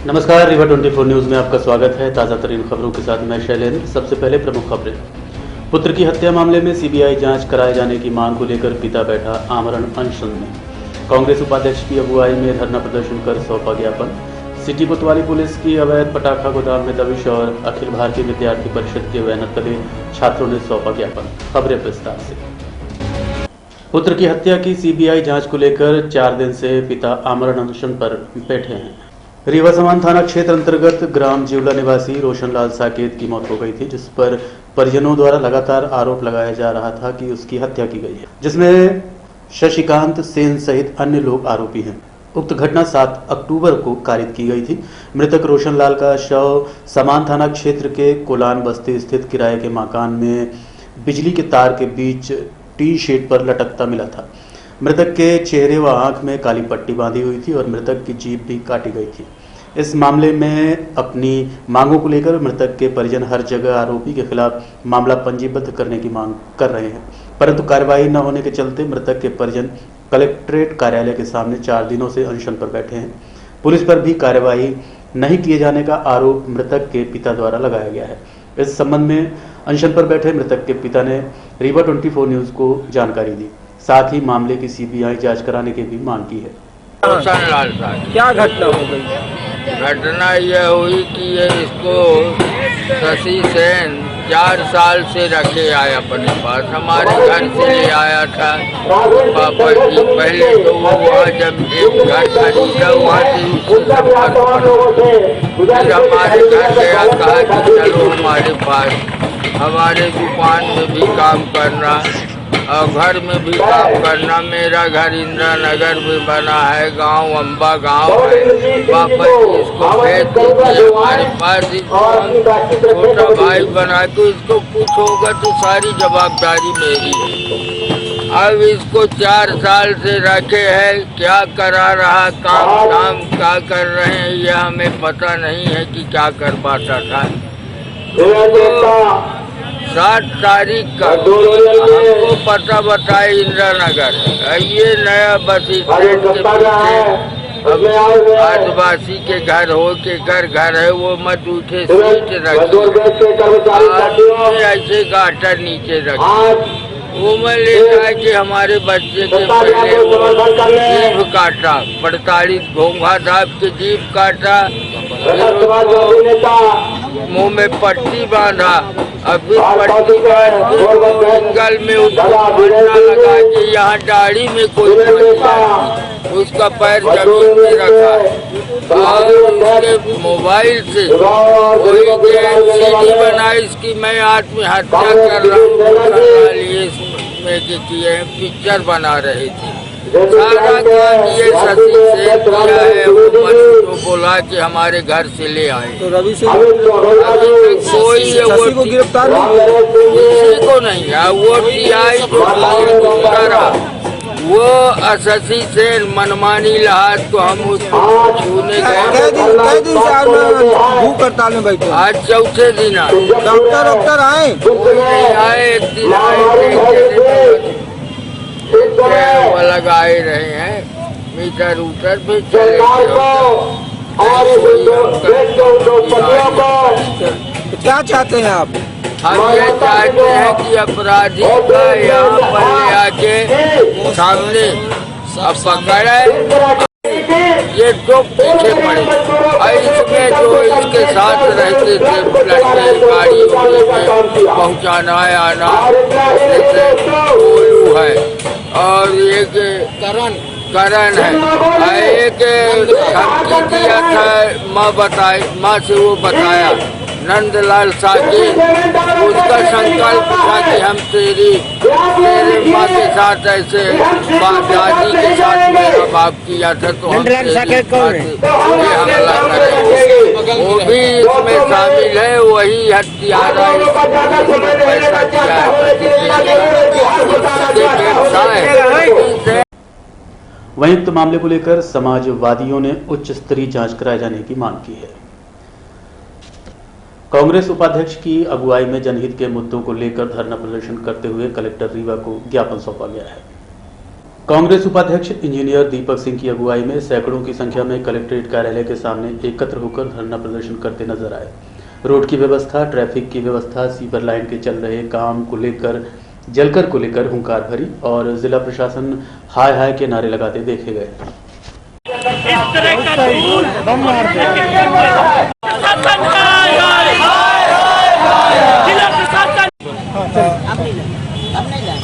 नमस्कार, रीवा 24 न्यूज में आपका स्वागत है। ताज़ा तरीन खबरों के साथ मैं शैलेंद्र। सबसे पहले प्रमुख खबरें। पुत्र की हत्या मामले में सीबीआई जांच कराए जाने की मांग को लेकर पिता बैठा आमरण अनशन में। कांग्रेस उपाध्यक्ष की अगुवाई में धरना प्रदर्शन कर सौंपा ज्ञापन। सिटी कोतवाली पुलिस की अवैध पटाखा गोदाम में दबिश और अखिल भारतीय विद्यार्थी परिषद के बैनर तले छात्रों ने सौंपा ज्ञापन। खबरें विस्तार से। पुत्र की हत्या की सीबीआई जांच को लेकर 4 दिन से पिता आमरण अनशन पर बैठे हैं। रीवा समान थाना क्षेत्र अंतर्गत ग्राम जिवला निवासी रोशनलाल साकेत की मौत हो गई थी, जिस पर परिजनों द्वारा लगातार आरोप लगाया जा रहा था कि उसकी हत्या की गई है, जिसमें शशिकांत सेन सहित अन्य लोग आरोपी हैं। उक्त घटना 7 अक्टूबर को कारित की गई थी। मृतक रोशनलाल का शव समान थाना क्षेत्र के कोलान बस्ती स्थित किराए के मकान में बिजली के तार के बीच टी शेड पर लटकता मिला था। मृतक के चेहरे व आंख में काली पट्टी बांधी हुई थी और मृतक की जीभ भी काटी गई थी। इस मामले में अपनी मांगों को लेकर मृतक के परिजन हर जगह आरोपी के खिलाफ मामला पंजीबद्ध करने की मांग कर रहे हैं, परंतु कार्रवाई न होने के चलते मृतक के परिजन कलेक्ट्रेट कार्यालय के सामने 4 दिनों से अनशन पर बैठे हैं। पुलिस पर भी कार्रवाई नहीं किए जाने का आरोप मृतक के पिता द्वारा लगाया गया है। इस संबंध में अनशन पर बैठे मृतक के पिता ने रीवा 24 न्यूज को जानकारी दी, साथ ही मामले की सीबीआई जांच कराने की भी मांग की है। रोशनलाल साहब, क्या घटना हो गई? घटना यह हुई कि ये इसको शशि सेन 4 साल से रखे आया अपने पास, हमारे घर से ले आया था पापा जी। पहले तो वो वहाँ जब एक घर खरीदा वहाँ से उससे फिर हमारे घर गया, कहा कि चलो हमारे पास, हमारे दुकान में भी काम करना और घर में भी काम करना। मेरा घर इंदिरा नगर में बना है, गांव अम्बा गांव है। पापा जी इसको भेज दीजिए हमारे पास, छोटा भाई बना के इसको कुछ होगा तो सारी जवाबदारी मेरी है। अब इसको 4 साल से रखे हैं, क्या करा रहा काम क्या कर रहे हैं ये हमें पता नहीं है कि क्या कर पाता था। 7 तारीख का हमको पता बताए इंदिरा नगर, ये नया बस स्टैंड के पीछे आदिवासी के घर हो के घर है, वो मत उठे सीट रखी ऐसे गाटर नीचे रखी। वो मैं लेकर कि हमारे बच्चे के पहले वो जीभ काटा, 45 घोंघा दाब के जीभ काटा, मुंह में पट्टी बांधा। अभी पट्टी बांध के जंगल में उसको लगा के यहाँ दाढ़ी में कोई उसका पैर जमीन में रखा और उसके मोबाइल से वही सीडी बनाई इसकी मैं आत्महत्या कर रहा हूँ इसमें किए पिक्चर बना रहे थे। सारा काम ये शशि सेन किया है, वो तो बोला कि हमारे घर से ले आए। तो रवि सिंह कोई शशि को गिरफ्तार किसी को नहीं है। वो टीआई वो शशि सेन मनमानी लिहाज को हम उसको छूने कै दिन से आज भूख हड़ताल में बैठे? आज 4थे दिन आए। डॉक्टर आए? कोई नहीं आए। एक दिन आए, वो लगाए रहे हैं, मीटर उटर भी चले। क्या चाहते हैं आप? हम ये चाहते हैं कि अपराधी का यहाँ पर ले आके सामने अब पकड़े, ये तो पीछे पड़े। इसमें जो इसके साथ रहते थे लड़के गाड़ी में पहुँचाना है आना, जैसे गोलू है और एक करण है, एक धमकी दिया था माँ से वो बताया नंदलाल साकेत, उसका संकल्प था कि हम तेरे माँ के साथ ऐसे दादी के साथ मेरा बाप किया था तो हम हमला करेंगे। वो भी इसमें शामिल है, वही हत्यारा पैसा दिया है। वहीं उक्त मामले को लेकर समाजवादियों ने उच्च स्तरीय जांच कराए जाने की मांग की है। कांग्रेस उपाध्यक्ष की अगुवाई में जनहित के मुद्दों को लेकर धरना प्रदर्शन करते हुए कलेक्टर रीवा को ज्ञापन सौंपा गया है। कांग्रेस उपाध्यक्ष इंजीनियर दीपक सिंह की अगुवाई में सैकड़ों की संख्या में कलेक्ट्रेट कार्यालय के सामने एकत्र होकर धरना प्रदर्शन करते नजर आए। रोड की व्यवस्था, ट्रैफिक की व्यवस्था, सीवर लाइन के चल रहे काम को लेकर, जलकर को लेकर हुंकार भरी और जिला प्रशासन हाय हाय के नारे लगाते देखे गए।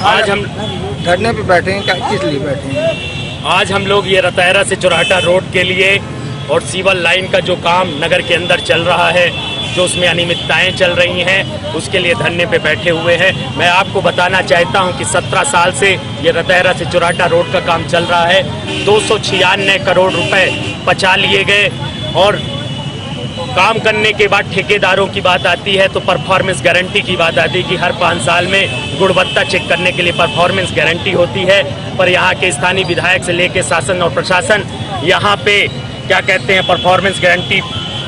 आज हम धरने पे बैठे हैं, किस लिए बैठे हैं? आज हम लोग ये रतहरा से चौराहा रोड के लिए और सीवर लाइन का जो काम नगर के अंदर चल रहा है, जो उसमें अनियमितताएं चल रही हैं, उसके लिए धरने पे बैठे हुए हैं। मैं आपको बताना चाहता हूं कि 17 साल से ये रतहरा से चौराहा रोड का काम चल रहा है। 296 करोड़ रुपए पचा लिए गए और काम करने के बाद ठेकेदारों की बात आती है तो परफॉर्मेंस गारंटी की बात आती है कि हर 5 साल में गुणवत्ता चेक करने के लिए परफॉर्मेंस गारंटी होती है। पर यहाँ के स्थानीय विधायक से लेकर शासन और प्रशासन यहाँ पे क्या कहते हैं, परफॉर्मेंस गारंटी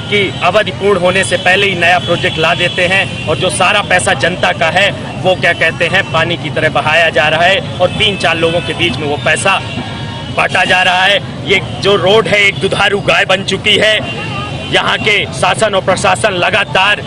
की अवधि पूर्ण होने से पहले ही नया प्रोजेक्ट ला देते हैं और जो सारा पैसा जनता का है वो क्या कहते हैं, पानी की तरह बहाया जा रहा है और 3-4 लोगों के बीच में वो पैसा बांटा जा रहा है। ये जो रोड है एक दुधारू गाय बन चुकी है। यहाँ के शासन और प्रशासन लगातार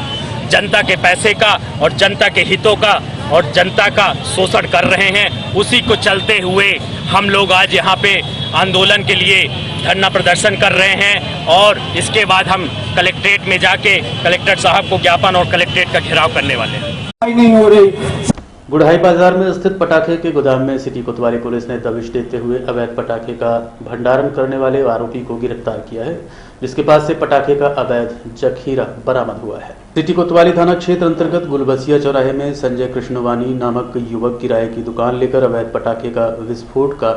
जनता के पैसे का और जनता के हितों का और जनता का शोषण कर रहे हैं। उसी को चलते हुए हम लोग आज यहाँ पे आंदोलन के लिए धरना प्रदर्शन कर रहे हैं और इसके बाद हम कलेक्ट्रेट में जाके कलेक्टर साहब को ज्ञापन और कलेक्ट्रेट का घेराव करने वाले हैं। बुढ़ाई बाजार में स्थित पटाखे के गोदाम में सिटी कोतवाली पुलिस ने दबिश देते हुए अवैध पटाखे का भंडारण करने वाले आरोपी को गिरफ्तार किया है, जिसके पास से पटाखे का अवैध जखीरा बरामद हुआ है। सिटी कोतवाली थाना क्षेत्र अंतर्गत गुलबसिया चौराहे में संजय कृष्णवानी नामक युवक किराए की दुकान लेकर अवैध पटाखे का विस्फोट का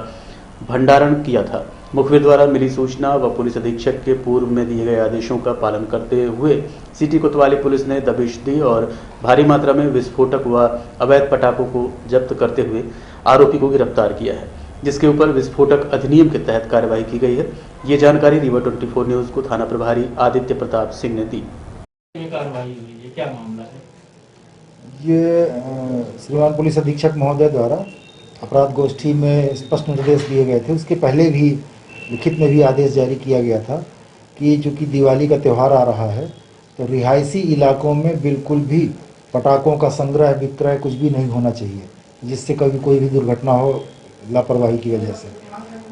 भंडारण किया था। मुखबिर द्वारा मिली सूचना व पुलिस अधीक्षक के पूर्व में दिए गए आदेशों का पालन करते हुए सिटी कोतवाली पुलिस ने दबिश दी और भारी मात्रा में विस्फोटक व अवैध पटाखों को जब्त करते हुए आरोपी को गिरफ्तार किया है, जिसके ऊपर विस्फोटक अधिनियम के तहत कार्रवाई की गई है। ये जानकारी रीवा 24 न्यूज को थाना प्रभारी आदित्य प्रताप सिंह ने दी। कार्रवाई हुई है, क्या मामला है? ये श्रीमान पुलिस अधीक्षक महोदय द्वारा अपराध गोष्ठी में स्पष्ट निर्देश दिए गए थे। उसके पहले भी लिखित में भी आदेश जारी किया गया था कि चूँकि दिवाली का त्यौहार आ रहा है तो रिहायशी इलाकों में बिल्कुल भी पटाखों का संग्रह विक्रय कुछ भी नहीं होना चाहिए, जिससे कभी कोई भी दुर्घटना हो लापरवाही की वजह से।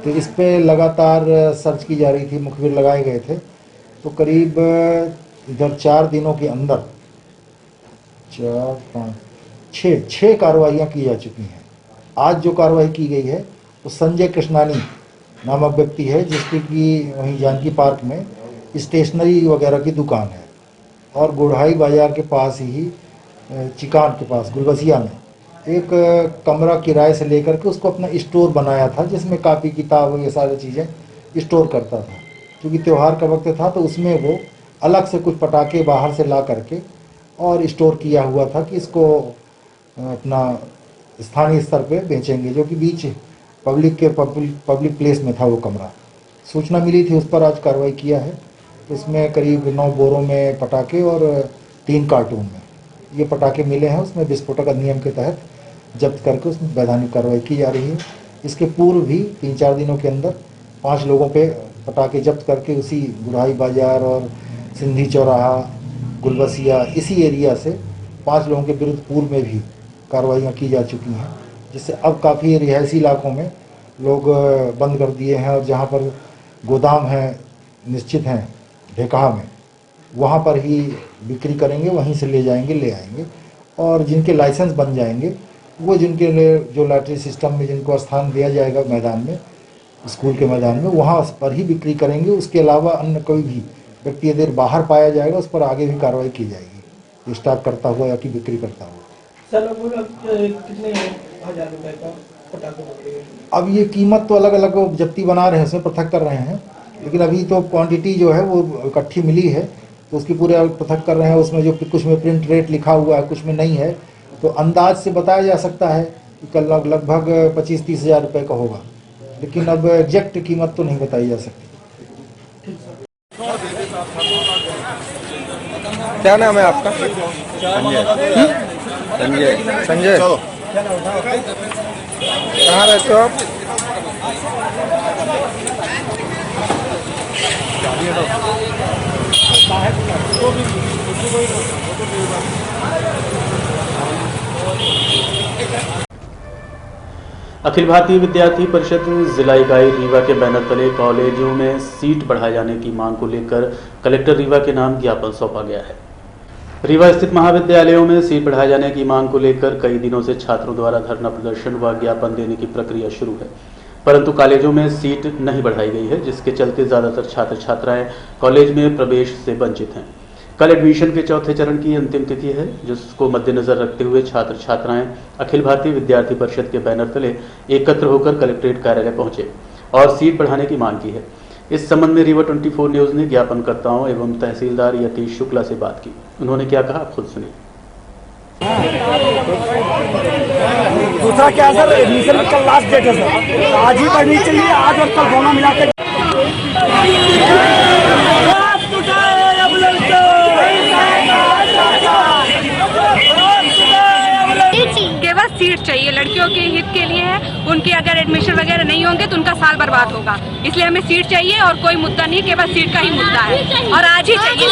तो इस पर लगातार सर्च की जा रही थी, मुखबिर लगाए गए थे। तो करीब इधर 4 दिनों के अंदर 6 कार्रवाइयाँ की जा चुकी हैं। आज जो कार्रवाई की गई है तो संजय कृष्णानी नामक व्यक्ति है, जिसकी कि वहीं जानकी पार्क में स्टेशनरी वगैरह की दुकान है और गुढ़ाई बाजार के पास ही चिकान के पास गुलबसिया में एक कमरा किराए से लेकर के उसको अपना स्टोर बनाया था, जिसमें कापी किताब ये सारी चीज़ें स्टोर करता था। क्योंकि त्यौहार का वक्त था तो उसमें वो अलग से कुछ पटाखे बाहर से ला करके और स्टोर किया हुआ था कि इसको अपना स्थानीय स्तर पे बेचेंगे, जो कि बीच पब्लिक प्लेस में था वो कमरा। सूचना मिली थी, उस पर आज कार्रवाई किया है। इसमें करीब 9 बोरों में पटाखे और 3 कार्टून में ये पटाखे मिले हैं। उसमें विस्फोटक अधिनियम के तहत जब्त करके उसमें वैधानिक कार्रवाई की जा रही है। इसके पूर्व भी 3-4 दिनों के अंदर 5 लोगों पे पटाखे जब्त करके उसी बुढ़ाई बाजार और सिंधी चौराहा गुलबसिया इसी एरिया से 5 लोगों के विरुद्ध पूर्व में भी कार्रवाइयाँ की जा चुकी हैं, जिससे अब काफ़ी रिहायशी इलाकों में लोग बंद कर दिए हैं और जहाँ पर गोदाम हैं निश्चित हैं ढेकहा में, वहाँ पर ही बिक्री करेंगे, वहीं से ले जाएंगे, ले आएंगे। और जिनके लाइसेंस बन जाएंगे वो जिनके लिए जो लॉटरी सिस्टम में जिनको स्थान दिया जाएगा मैदान में, स्कूल के मैदान में, वहाँ पर ही बिक्री करेंगे। उसके अलावा अन्य कोई भी व्यक्ति यदि बाहर पाया जाएगा उस पर आगे भी कार्रवाई की जाएगी, स्टॉक करता हुआ या कि बिक्री करता हुआ। सर कितने हजार रुपए का पटाखा पकड़े? अब ये कीमत तो अलग अलग जब्ती बना रहे हैं, उसमें पृथक कर रहे हैं, लेकिन अभी तो क्वांटिटी जो है वो इकट्ठी मिली है तो उसकी पूरे पृथक कर रहे हैं। उसमें जो कुछ में प्रिंट रेट लिखा हुआ है, कुछ में नहीं है, तो अंदाज से बताया जा सकता है कि कल लगभग 25-30 हज़ार रुपये का होगा, लेकिन अब एग्जैक्ट कीमत तो नहीं बताई जा सकती। क्या नाम है आपका? संजय। कहाँ रहते हो आप? अखिल भारतीय विद्यार्थी परिषद जिला इकाई रीवा के बैनर तले कॉलेजों में सीट बढ़ाए जाने की मांग को लेकर कलेक्टर रीवा के नाम ज्ञापन सौंपा गया है। रीवा स्थित महाविद्यालयों में सीट बढ़ाए जाने की मांग को लेकर कई दिनों से छात्रों द्वारा धरना प्रदर्शन व ज्ञापन देने की प्रक्रिया शुरू है, परंतु कॉलेजों में सीट नहीं बढ़ाई गई है, जिसके चलते ज्यादातर छात्र छात्राएं कॉलेज में प्रवेश से वंचित हैं। कल एडमिशन के चौथे चरण की अंतिम तिथि है, जिसको मद्देनजर रखते हुए छात्र छात्राएं अखिल भारतीय विद्यार्थी परिषद के बैनर तले एकत्र होकर कलेक्ट्रेट कार्यालय पहुंचे और सीट बढ़ाने की मांग की है। इस संबंध में रीवा 24 न्यूज ने ज्ञापनकर्ताओं एवं तहसीलदार यतीश शुक्ला से बात की। उन्होंने क्या कहा, आप खुद सुनिए। दूसरा क्या सर, एडमिशन की कल लास्ट डेट है सर, आज ही पढ़नी चाहिए, आज और कल दोनों मिलाकर। केवल सीट चाहिए, लड़कियों के हित के लिए है। उनके अगर एडमिशन वगैरह नहीं होंगे तो उनका साल बर्बाद होगा, इसलिए हमें सीट चाहिए और कोई मुद्दा नहीं, केवल सीट का ही मुद्दा है और आज ही चाहिए।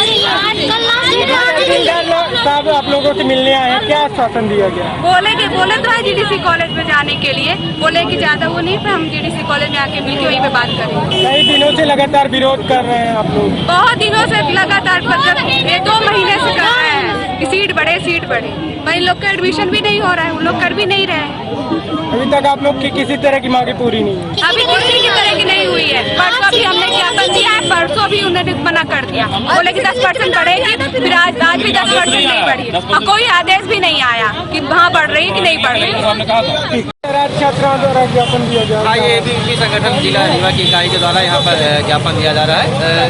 साहब आप लोगों से मिलने आए हैं, क्या आश्वासन दिया गया? बोले तो है जीडीसी कॉलेज में जाने के लिए, बोले कि ज्यादा वो नहीं, फिर हम जीडीसी कॉलेज में आके मिलके वहीं पे बात करेंगे। कई दिनों से लगातार विरोध कर रहे हैं आप लोग? बहुत दिनों से लगातार, ये 2 महीने से कर रहे हैं कि सीट बढ़े सीट बढ़े, वही लोग का एडमिशन भी नहीं हो रहा है, उन लोग कर भी नहीं रहे हैं। अभी तक आप लोग की किसी तरह की मांगे पूरी नहीं हुई? अभी किसी की तरह की नहीं हुई है। परसों भी हमने ज्ञापन दिया है, परसों भी उन्होंने मना कर दिया, बोले कि 10% बढ़ेगी, फिर आज भी 10% नहीं बढ़ी और कोई आदेश भी नहीं आया कि वहाँ बढ़ रही कि नहीं बढ़ रही। छात्राओं द्वारा ज्ञापन दिया जा रहा है। ये भी संगठन जिला रीवा की इकाई के द्वारा यहाँ पर ज्ञापन दिया जा रहा है।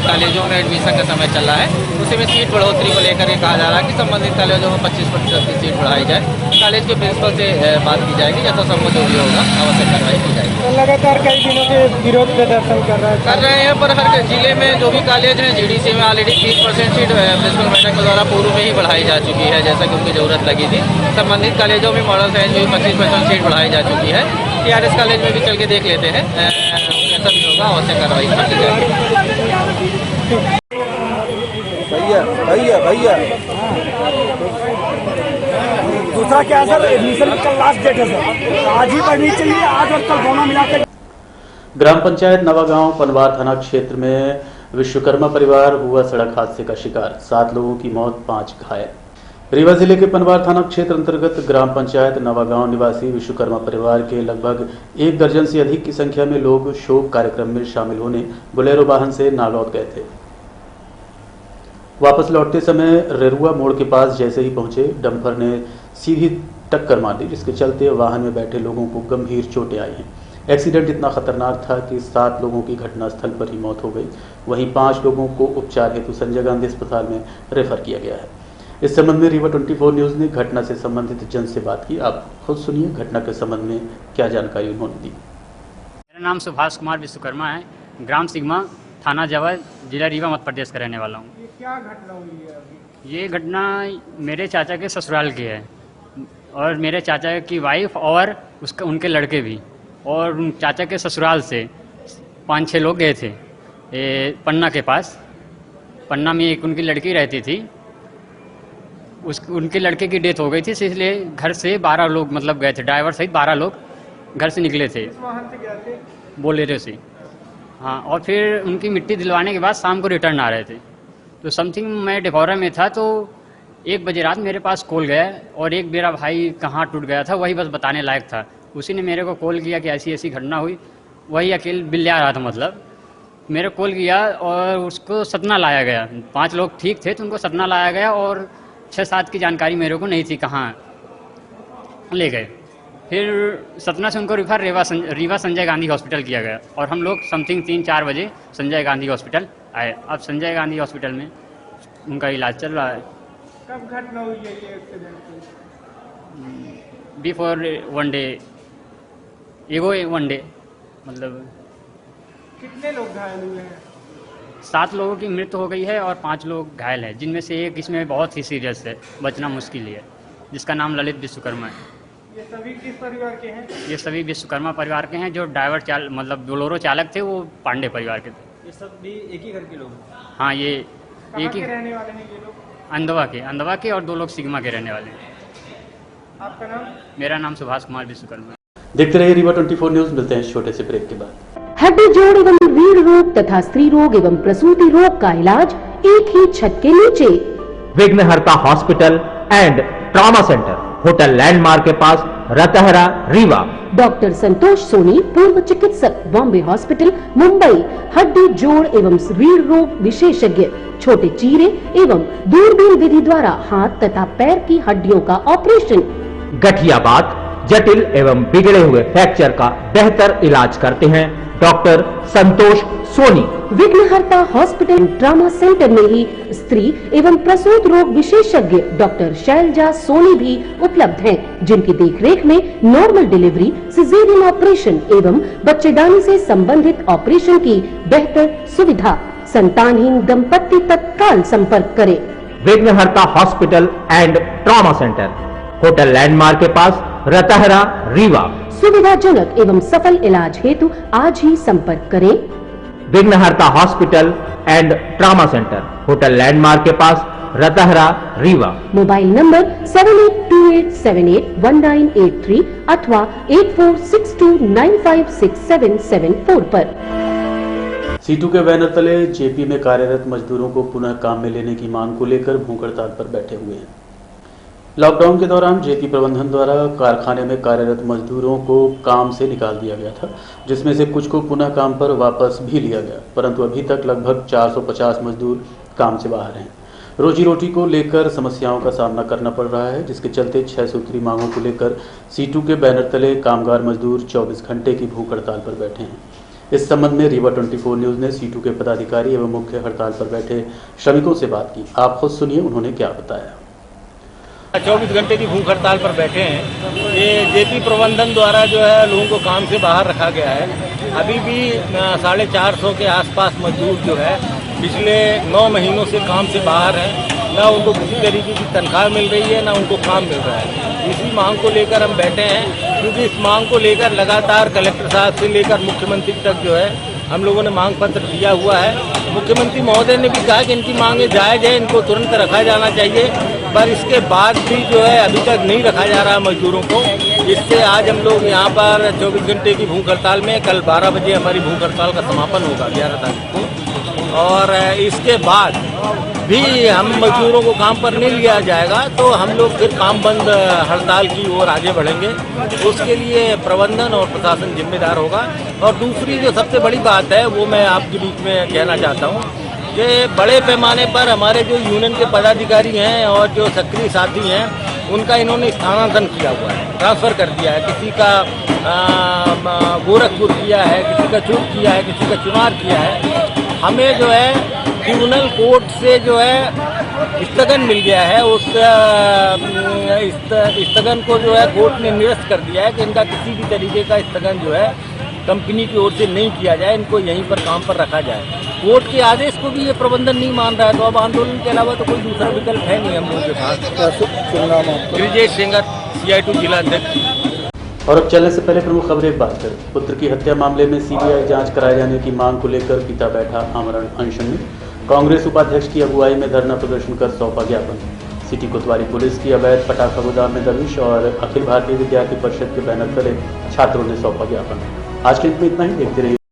कॉलेजों में एडमिशन का समय चल रहा है, उसी में सीट बढ़ोतरी को लेकर ये कहा जा रहा है कि संबंधित कॉलेजों में 25% की सीट बढ़ाई जाए। कॉलेज के प्रिंसिपल से बात की जाएगी, जैसा सबको जो भी होगा आवश्यक कार्रवाई की जाएगी। तो लगातार कई दिनों से विरोध प्रदर्शन कर रहे हैं, पर हर जिले में जो भी कॉलेज हैं जीडीसी में ऑलरेडी 30% सीट प्रिंसिपल मैडम के द्वारा पूर्व में ही बढ़ाई जा चुकी है, जैसा कि उनकी जरूरत लगी थी। संबंधित कॉलेजों में मॉडल साइंस में भी 25% सीट बढ़ाई जा चुकी है। टीआरएस कॉलेज में भी चल के देख लेते हैं, जैसा भी होगा आवश्यक कार्रवाई की जाएगी। भैया दूसरा क्या सर, एडमिशन की कल लास्ट डेट है सर, आज ही पढ़नी चाहिए, आज और कल दोनों मिलाकर। ग्राम पंचायत नवागांव पनवार थाना क्षेत्र में विश्वकर्मा परिवार हुआ सड़क हादसे का शिकार, 7 लोगों की मौत, 5 घायल। रीवा जिले के पनवार थाना क्षेत्र अंतर्गत ग्राम पंचायत नवागांव निवासी विश्वकर्मा परिवार के लगभग 1 दर्जन से अधिक की संख्या में लोग शोक कार्यक्रम में शामिल होने बोलेरो वाहन से नागौद गए थे। वापस लौटते समय रेरुआ मोड़ के पास जैसे ही पहुंचे, डंपर ने सीधी टक्कर मार दी, जिसके चलते वाहन में बैठे लोगों को गंभीर चोटें आई हैं। एक्सीडेंट इतना खतरनाक था कि 7 लोगों की घटनास्थल पर ही मौत हो गई, वहीं 5 लोगों को उपचार हेतु संजय गांधी अस्पताल में रेफर किया गया है। इस संबंध में रीवा 24 न्यूज ने घटना से संबंधित जन से बात की। आप खुद सुनिए घटना के संबंध में क्या जानकारी उन्होंने दी। मेरा नाम सुभाष कुमार विश्वकर्मा है, ग्राम सिगमा, थाना जवाल, जिला रीवा, मध्य प्रदेश का रहने वाला हूँ। ये क्या घटना हुई है अभी? ये घटना मेरे चाचा के ससुराल की है और मेरे चाचा की वाइफ और उनके लड़के भी, और चाचा के ससुराल से 5-6 लोग गए थे पन्ना के पास। पन्ना में एक उनकी लड़की रहती थी, उनके लड़के की डेथ हो गई थी, इसलिए घर से 12 लोग मतलब गए थे, ड्राइवर सहित 12 लोग घर से निकले थे। किस वाहन से गए थे? बोलेरो से। हाँ, और फिर उनकी मिट्टी दिलवाने के बाद शाम को रिटर्न आ रहे थे, तो समथिंग मैं डेकोरा में था, तो 1 बजे रात मेरे पास कॉल गया और एक मेरा भाई कहाँ टूट गया था वही बस बताने लायक था। उसी ने मेरे को कॉल किया कि ऐसी ऐसी घटना हुई, वही अकेले बिल्ला रहा था, मतलब मेरे कॉल किया और उसको सतना लाया गया। 5 लोग ठीक थे तो उनको सतना लाया गया और 6-7 की जानकारी मेरे को नहीं थी कहाँ ले गए। फिर सतना से उनको रिफर रीवा संजय गांधी हॉस्पिटल किया गया और हम लोग समथिंग 3-4 बजे संजय गांधी हॉस्पिटल आए। अब संजय गांधी हॉस्पिटल में उनका इलाज चल रहा है। कब घटना हुई है ये एक्सीडेंट? बिफोर 1 डे एगो 1 डे, मतलब। कितने लोग घायल हुए हैं? 7 लोगों की मृत्यु हो गई है और 5 लोग घायल हैं, जिनमें से एक इसमें बहुत ही सीरियस है, बचना मुश्किल है, जिसका नाम ललित विश्वकर्मा है। ये सभी किस परिवार के हैं? ये सभी विश्वकर्मा परिवार के हैं। जो ड्राइवर मतलब बोलेरो चालक थे वो पांडे परिवार के थे। ये सब भी एक ही घर के लोग हैं? हाँ, ये एक ही रहने वाले हैं ये लोग? अंदवा के और 2 लोग सिग्मा के रहने वाले हैं। आपका नाम? मेरा नाम सुभाष कुमार विश्वकर्मा। देखते रहिए रीवा 24 न्यूज। मिलते हैं छोटे से ब्रेक के बाद। हड्डी जोड़ एवं रीढ़ रोग तथा स्त्री रोग एवं प्रसूति रोग का इलाज एक ही छत के नीचे। विघ्नहर्ता hospital and trauma centre, hotel landmark के पास, रतहरा, रीवा। डॉक्टर संतोष सोनी, पूर्व चिकित्सक, बॉम्बे हॉस्पिटल, मुंबई। हड्डी जोड़ एवं रीढ़ रोग विशेषज्ञ, छोटे चीरे एवं दूरबीन विधि द्वारा हाथ तथा पैर की हड्डियों का ऑपरेशन। गठियाबात, जटिल एवं बिगड़े हुए फ्रैक्चर का बेहतर इलाज करते हैं डॉक्टर संतोष सोनी। विघ्नहर्ता हॉस्पिटल ट्रॉमा सेंटर में ही स्त्री एवं प्रसूत रोग विशेषज्ञ डॉक्टर शैलजा सोनी भी उपलब्ध हैं, जिनकी देखरेख में नॉर्मल डिलीवरी, सिजेरियन ऑपरेशन एवं बच्चेदानी से संबंधित ऑपरेशन की बेहतर सुविधा। संतानहीन दंपत्ति तत्काल संपर्क करें। विघ्नहर्ता hospital and trauma centre, hotel landmark के पास, रतहरा, रीवा। सुविधाजनक एवं सफल इलाज हेतु आज ही संपर्क करें। विघ्नहर्ता hospital and trauma centre, hotel landmark के पास, रतहरा, रीवा। मोबाइल नंबर 7828781983 अथवा 8462956774 पर। सीटू के बैनर तले जेपी में कार्यरत मजदूरों को पुनः काम में लेने की मांग को लेकर भूख हड़ताल पर बैठे हुए हैं। लॉकडाउन के दौरान जेपी प्रबंधन द्वारा कारखाने में कार्यरत मजदूरों को काम से निकाल दिया गया था, जिसमें से कुछ को पुनः काम पर वापस भी लिया गया, परंतु अभी तक लगभग 450 मजदूर काम से बाहर हैं। रोजी रोटी को लेकर समस्याओं का सामना करना पड़ रहा है, जिसके चलते 6 सूत्री मांगों को लेकर सीटू के बैनर तले कामगार मजदूर 24 घंटे की भूख हड़ताल पर बैठे हैं। इस संबंध में रीवा 24 न्यूज ने सीटू के पदाधिकारी एवं मुख्य हड़ताल पर बैठे श्रमिकों से बात की। आप खुद सुनिए उन्होंने क्या बताया। 24 घंटे की भूख हड़ताल पर बैठे हैं। ये जेपी प्रबंधन द्वारा जो है लोगों को काम से बाहर रखा गया है। अभी भी 450 के आसपास मजदूर जो है पिछले 9 महीनों से काम से बाहर हैं। ना उनको किसी तरीके की तनख्वाह मिल रही है, ना उनको काम मिल रहा है। इसी मांग को लेकर हम बैठे हैं, क्योंकि इस मांग को लेकर लगातार कलेक्टर साहब से लेकर मुख्यमंत्री तक जो है हम लोगों ने मांग पत्र दिया हुआ है। मुख्यमंत्री महोदय ने भी कहा कि इनकी मांगे जायज़ है, इनको तुरंत रखा जाना चाहिए, पर इसके बाद भी जो है अभी तक नहीं रखा जा रहा मजदूरों को। इससे आज हम लोग यहाँ पर 24 घंटे की भूख हड़ताल में, कल 12 बजे हमारी भूख हड़ताल का समापन होगा 11 तारीख को, और इसके बाद भी हम मजदूरों को काम पर नहीं लिया जाएगा तो हम लोग फिर काम बंद हड़ताल की ओर आगे बढ़ेंगे। उसके लिए प्रबंधन और प्रशासन जिम्मेदार होगा। और दूसरी जो सबसे बड़ी बात है वो मैं आपके बीच में कहना चाहता हूँ कि बड़े पैमाने पर हमारे जो यूनियन के पदाधिकारी हैं और जो सक्रिय साथी हैं उनका इन्होंने स्थानांतरण किया हुआ है, ट्रांसफ़र कर दिया है। किसी का गोरखपुर किया है, किसी का चूक किया है, किसी का चुनार किया है। हमें जो है ट्रिब्यूनल कोर्ट से जो है स्थगन मिल गया है। उस स्थगन को जो है कोर्ट ने निरस्त कर दिया है कि इनका किसी भी तरीके का स्थगन जो है कंपनी की ओर से नहीं किया जाए, इनको यहीं पर काम पर रखा जाए। कोर्ट के आदेश को भी ये प्रबंधन नहीं मान रहा है, तो अब आंदोलन के अलावा तो कोई दूसरा विकल्प है नहीं हम लोगों के पास। ब्रिजेश सेंगर, CI2 जिला अध्यक्ष। और अब चलने से पहले प्रमुख खबरें एक बात करें। पुत्र की हत्या मामले में CBI जांच कराए जाने की मांग को लेकर पिता बैठा आमरण अनशन में। कांग्रेस उपाध्यक्ष की अगुवाई में धरना प्रदर्शन कर सौंपा ज्ञापन। सिटी कोतवाली पुलिस की अवैध पटाखा गोदाम में दबिश और अखिल भारतीय विद्यार्थी परिषद के बैनर तले छात्रों ने सौंपा ज्ञापन। आज के अंत में इतना ही। देखते रहिए